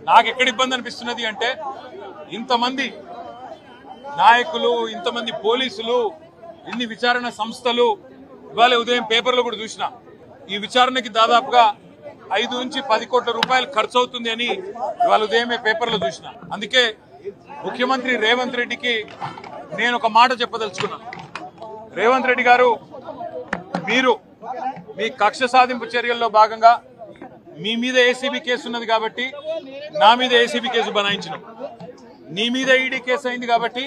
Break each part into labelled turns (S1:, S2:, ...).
S1: నాకు ఎక్కడ ఇబ్బంది అనిపిస్తున్నది అంటే ఇంతమంది నాయకులు, ఇంతమంది పోలీసులు, ఇన్ని విచారణ సంస్థలు, ఇవాళ ఉదయం పేపర్లో కూడా చూసిన ఈ విచారణకి దాదాపుగా 5 నుంచి 10 కోట్ల రూపాయలు ఖర్చు అవుతుంది అని ఇవాళ ఉదయమే పేపర్లో చూసిన. అందుకే ముఖ్యమంత్రి రేవంత్ రెడ్డికి నేను ఒక మాట చెప్పదలుచుకున్నాను. రేవంత్ రెడ్డి గారు, మీరు మీ కక్ష సాధింపు చర్యల్లో భాగంగా మీ మీద ఏసీబీ కేసు ఉన్నది కాబట్టి నా మీద ఏసీబీ కేసు బనాయించినావు, నీ మీద ఈడీ కేసు అయింది కాబట్టి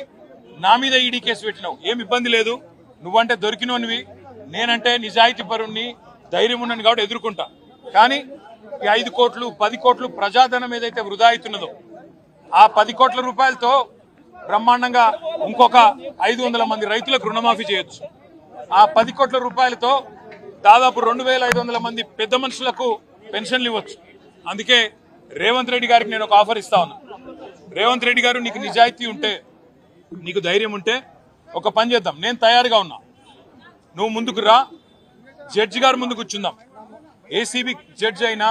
S1: నా మీద ఈడీ కేసు పెట్టినావు. ఏం ఇబ్బంది లేదు, నువ్వంటే దొరికినోనివి, నేనంటే నిజాయితీ పరుణ్ణి, ధైర్యం ఉన్నాను కాబట్టి ఎదుర్కొంటా. కానీ ఈ 5 కోట్లు 10 కోట్లు ప్రజాధనం ఏదైతే వృధా అవుతున్నదో ఆ 10 కోట్ల రూపాయలతో బ్రహ్మాండంగా ఇంకొక 500 మంది రైతులకు రుణమాఫీ చేయొచ్చు. ఆ 10 కోట్ల రూపాయలతో దాదాపు 2500 మంది పెద్ద మనుషులకు పెన్షన్లు ఇవ్వచ్చు. అందుకే రేవంత్ రెడ్డి గారికి నేను ఒక ఆఫర్ ఇస్తా ఉన్నా. రేవంత్ రెడ్డి గారు, నీకు నిజాయితీ ఉంటే, నీకు ధైర్యం ఉంటే ఒక పని చేద్దాం. నేను తయారుగా ఉన్నా, నువ్వు ముందుకు రా, జడ్జి గారు ముందు కూర్చుందాం. ఏసీబీ జడ్జి అయినా,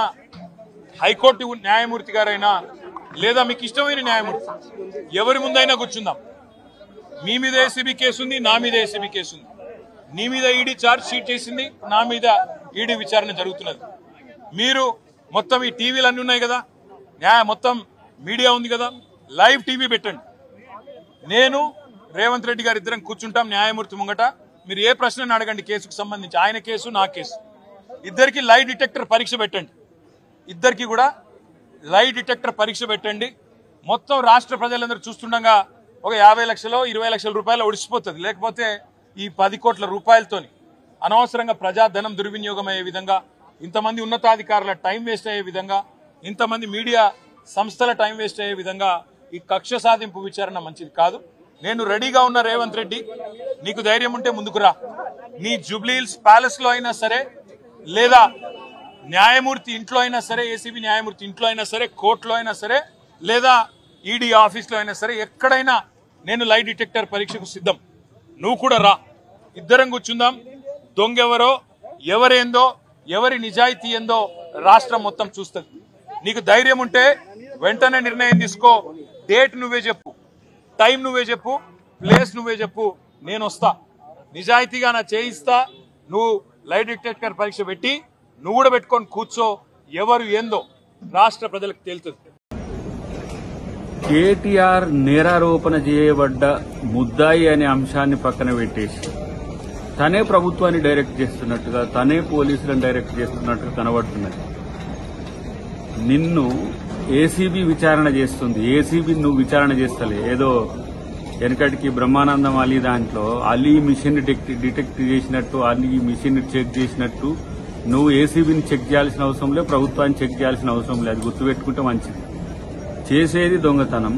S1: హైకోర్టు న్యాయమూర్తి గారైనా, లేదా మీకు ఇష్టమైన న్యాయమూర్తి ఎవరి ముందైనా కూర్చుందాం. మీ మీద ఏసీబీ కేసు ఉంది, నా మీద ఏసీబీ కేసు ఉంది. నీ మీద ఈడీ ఛార్జ్ షీట్ చేసింది, నా మీద ఈడీ విచారణ జరుగుతున్నది. మీరు మొత్తం ఈ టీవీలు అన్నీ ఉన్నాయి కదా, మొత్తం మీడియా ఉంది కదా, లైవ్ టీవీ పెట్టండి. నేను రేవంత్ రెడ్డి గారు ఇద్దరం కూర్చుంటాం న్యాయమూర్తి ముంగట. మీరు ఏ ప్రశ్నను అడగండి కేసుకు సంబంధించి, ఆయన కేసు నా కేసు. ఇద్దరికి లై డిటెక్టర్ పరీక్ష పెట్టండి, ఇద్దరికి కూడా లై డిటెక్టర్ పరీక్ష పెట్టండి. మొత్తం రాష్ట్ర ప్రజలందరూ చూస్తుండగా ఒక 50 లక్షలు 20 లక్షల రూపాయలు ఒడిసిపోతుంది. లేకపోతే ఈ 10 కోట్ల రూపాయలతోని అనవసరంగా ప్రజాధనం దుర్వినియోగం అయ్యే విధంగా, ఇంతమంది ఉన్నతాధికారుల టైం వేస్ట్ అయ్యే విధంగా, ఇంతమంది మీడియా సంస్థల టైం వేస్ట్ అయ్యే విధంగా ఈ కక్ష సాధింపు విచారణ మంచిది కాదు. నేను రెడీగా ఉన్న రేవంత్ రెడ్డి, నీకు ధైర్యం ఉంటే ముందుకు రా. నీ జూబ్లీహిల్స్ ప్యాలెస్ లో అయినా సరే, లేదా న్యాయమూర్తి ఇంట్లో అయినా సరే, ఏసీబీ న్యాయమూర్తి ఇంట్లో అయినా సరే, కోర్టులో అయినా సరే, లేదా ఈడీ ఆఫీస్లో అయినా సరే, ఎక్కడైనా నేను లై డిటెక్టర్ పరీక్షకు సిద్ధం. నువ్వు కూడా రా, ఇద్దరం కూర్చుందాం. దొంగెవరో, ఎవరేందో, ఎవరి నిజాయితీ ఏందో రాష్ట్రం మొత్తం చూస్తుంది. నీకు ధైర్యం ఉంటే వెంటనే నిర్ణయం తీసుకో. డేట్ నువ్వే చెప్పు, టైం నువ్వే చెప్పు, ప్లేస్ నువ్వే చెప్పు, నేను వస్తా. నిజాయితీగా నా చేయిస్తా. నువ్వు లై డిటెక్టర్ పరీక్ష పెట్టి నువ్వు కూడా పెట్టుకొని కూర్చో. ఎవరు ఏందో రాష్ట్ర ప్రజలకు తేలుతుంది.
S2: కేటీఆర్ నేరారోపణ చేయబడ్డ ముద్దాయి అనే అంశాన్ని పక్కన పెట్టేసి తనే ప్రభుత్వాన్ని డైరెక్ట్ చేస్తున్నట్టుగా, తనే పోలీసులను డైరెక్ట్ చేస్తున్నట్టుగా కనబడుతున్నది. నిన్ను ఏసీబీ విచారణ చేస్తుంది. ఏసీబీ నువ్వు విచారణ చేస్తలే. ఏదో వెనకటికి బ్రహ్మానందం అలీ దాంట్లో అలీ మిషన్ డిటెక్ట్ చేసినట్టు, అలీ మిషన్ చెక్ చేసినట్టు నువ్వు ఏసీబీని చెక్ చేయాల్సిన అవసరం లేదు, ప్రభుత్వాన్ని చెక్ చేయాల్సిన అవసరం లేదు. అది గుర్తుపెట్టుకుంటే మంచిది. చేసేది దొంగతనం,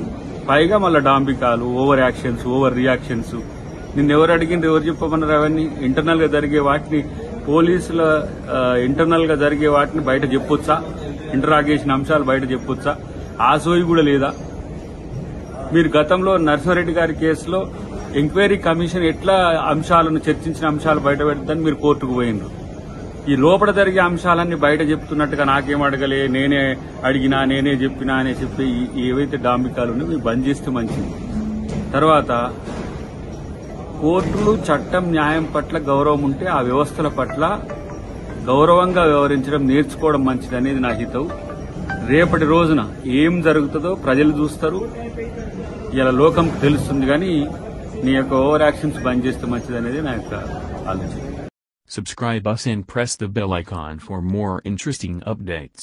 S2: పైగా మళ్ళీ డాంబికాలు, ఓవర్ యాక్షన్స్, ఓవర్ రియాక్షన్స్. నిన్నెవరు అడిగింది, ఎవరు చెప్పమన్నారు? అవన్నీ ఇంటర్నల్ గా జరిగే వాటిని, పోలీసుల ఇంటర్నల్ గా జరిగే వాటిని బయట చెప్పొచ్చా? ఇంటరాగేషన్ అంశాలు బయట చెప్పొచ్చా? ఆ సోయి కూడా లేదా? మీరు గతంలో నర్సింహారెడ్డి గారి కేసులో ఎంక్వైరీ కమిషన్ ఎట్లా అంశాలను చర్చించిన అంశాలు బయట పెడతారని మీరు కోర్టుకు పోయినరు. ఈ లోపల జరిగే అంశాలన్నీ బయట చెప్తున్నట్టుగా నాకేం అడగలే, నేనే అడిగినా, నేనే చెప్పినా అని చెప్పి ఏవైతే డాంబికాలు ఉన్నాయో మీరు బంద్ చేస్తే మంచిది. తర్వాత కోర్టులు, చట్టం, న్యాయం పట్ల గౌరవం ఉంటే ఆ వ్యవస్థల పట్ల గౌరవంగా వ్యవహరించడం నేర్చుకోవడం మంచిది అనేది నా హితవు. రేపటి రోజున ఏం జరుగుతుందో ప్రజలు చూస్తారు, ఇలా లోకం తెలుస్తుంది. కానీ నీ యొక్క ఓవర్ యాక్షన్స్ బంద్ చేస్తే మంచిది అనేది నా యొక్క ఆలోచన.
S3: Subscribe us and press the bell icon for more interesting updates.